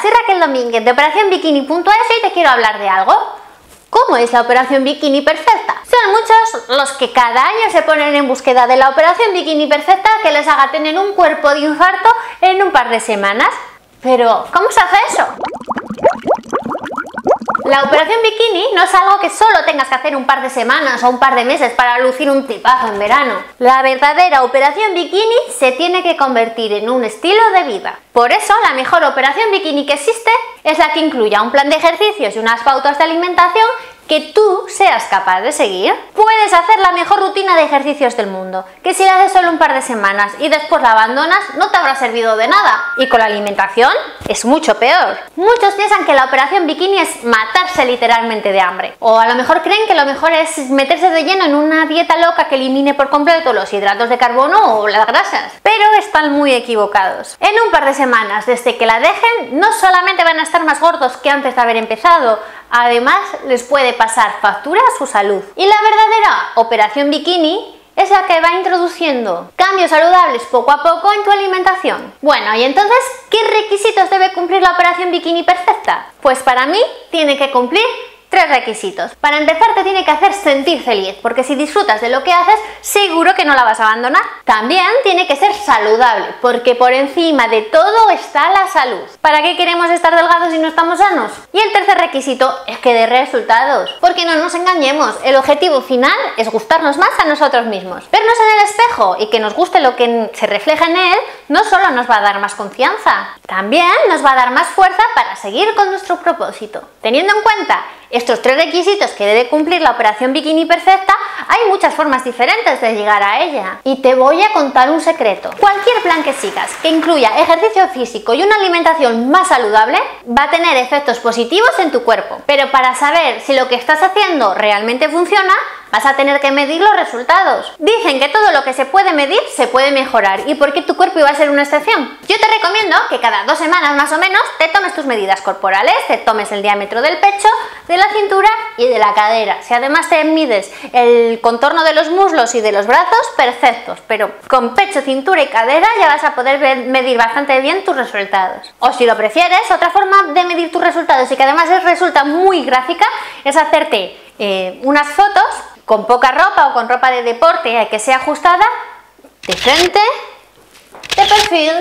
soy Raquel Domínguez de OperaciónBikini.es y hoy te quiero hablar de algo. ¿Cómo es la Operación Bikini Perfecta? Son muchos los que cada año se ponen en búsqueda de la Operación Bikini Perfecta que les haga tener un cuerpo de infarto en un par de semanas. Pero, ¿cómo se hace eso? La operación bikini no es algo que solo tengas que hacer un par de semanas o un par de meses para lucir un tipazo en verano. La verdadera operación bikini se tiene que convertir en un estilo de vida. Por eso, la mejor operación bikini que existe es la que incluya un plan de ejercicios y unas pautas de alimentación que tú seas capaz de seguir. Puedes hacer la mejor rutina de ejercicios del mundo, que si la haces solo un par de semanas y después la abandonas, no te habrá servido de nada. Y con la alimentación es mucho peor. Muchos piensan que la operación bikini es matarse literalmente de hambre. O a lo mejor creen que lo mejor es meterse de lleno en una dieta loca que elimine por completo los hidratos de carbono o las grasas. Pero están muy equivocados. En un par de semanas, desde que la dejen, no solamente van a estar más gordos que antes de haber empezado, además les puede pasar factura a su salud. Y la verdadera operación bikini es la que va introduciendo cambios saludables poco a poco en tu alimentación. Bueno, y entonces, ¿qué requisitos debe cumplir la operación bikini perfecta? Pues para mí tiene que cumplir 3 requisitos. Para empezar, te tiene que hacer sentir feliz, porque si disfrutas de lo que haces, seguro que no la vas a abandonar. También tiene que ser saludable, porque por encima de todo está la salud. ¿Para qué queremos estar delgados si no estamos sanos? Y el tercer requisito es que dé resultados, porque no nos engañemos, el objetivo final es gustarnos más a nosotros mismos. Vernos en el espejo y que nos guste lo que se refleja en él, no solo nos va a dar más confianza, también nos va a dar más fuerza para seguir con nuestro propósito. Teniendo en cuenta estos 3 requisitos que debe cumplir la operación bikini perfecta, hay muchas formas diferentes de llegar a ella. Y te voy a contar un secreto. Cualquier plan que sigas que incluya ejercicio físico y una alimentación más saludable va a tener efectos positivos en tu cuerpo. Pero para saber si lo que estás haciendo realmente funciona, vas a tener que medir los resultados. Dicen que todo lo que se puede medir se puede mejorar. ¿Y por qué tu cuerpo iba a ser una excepción? Yo te recomiendo que cada 2 semanas más o menos te tomes tus medidas corporales, te tomes el diámetro del pecho, de la cintura y de la cadera. Si además te mides el contorno de los muslos y de los brazos, perfectos. Pero con pecho, cintura y cadera ya vas a poder medir bastante bien tus resultados. O si lo prefieres, otra forma de medir tus resultados y que además resulta muy gráfica es hacerte unas fotos con poca ropa o con ropa de deporte que sea ajustada, de frente, de perfil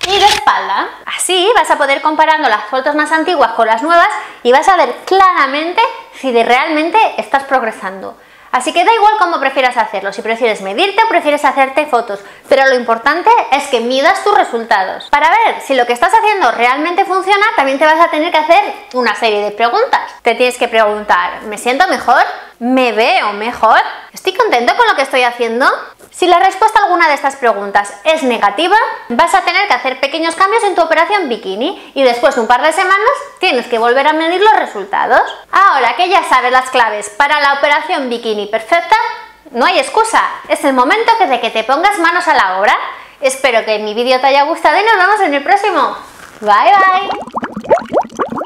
y de espalda. Así vas a poder comparando las fotos más antiguas con las nuevas y vas a ver claramente si realmente estás progresando. Así que da igual cómo prefieras hacerlo, si prefieres medirte o prefieres hacerte fotos, pero lo importante es que midas tus resultados. Para ver si lo que estás haciendo realmente funciona, también te vas a tener que hacer una serie de preguntas. Te tienes que preguntar, ¿me siento mejor? ¿Me veo mejor? ¿Estoy contento con lo que estoy haciendo? Si la respuesta a alguna de estas preguntas es negativa, vas a tener que hacer pequeños cambios en tu operación bikini y después de un par de semanas tienes que volver a medir los resultados. Ahora que ya sabes las claves para la operación bikini perfecta, no hay excusa, es el momento de que te pongas manos a la obra. Espero que mi vídeo te haya gustado y nos vemos en el próximo. Bye bye.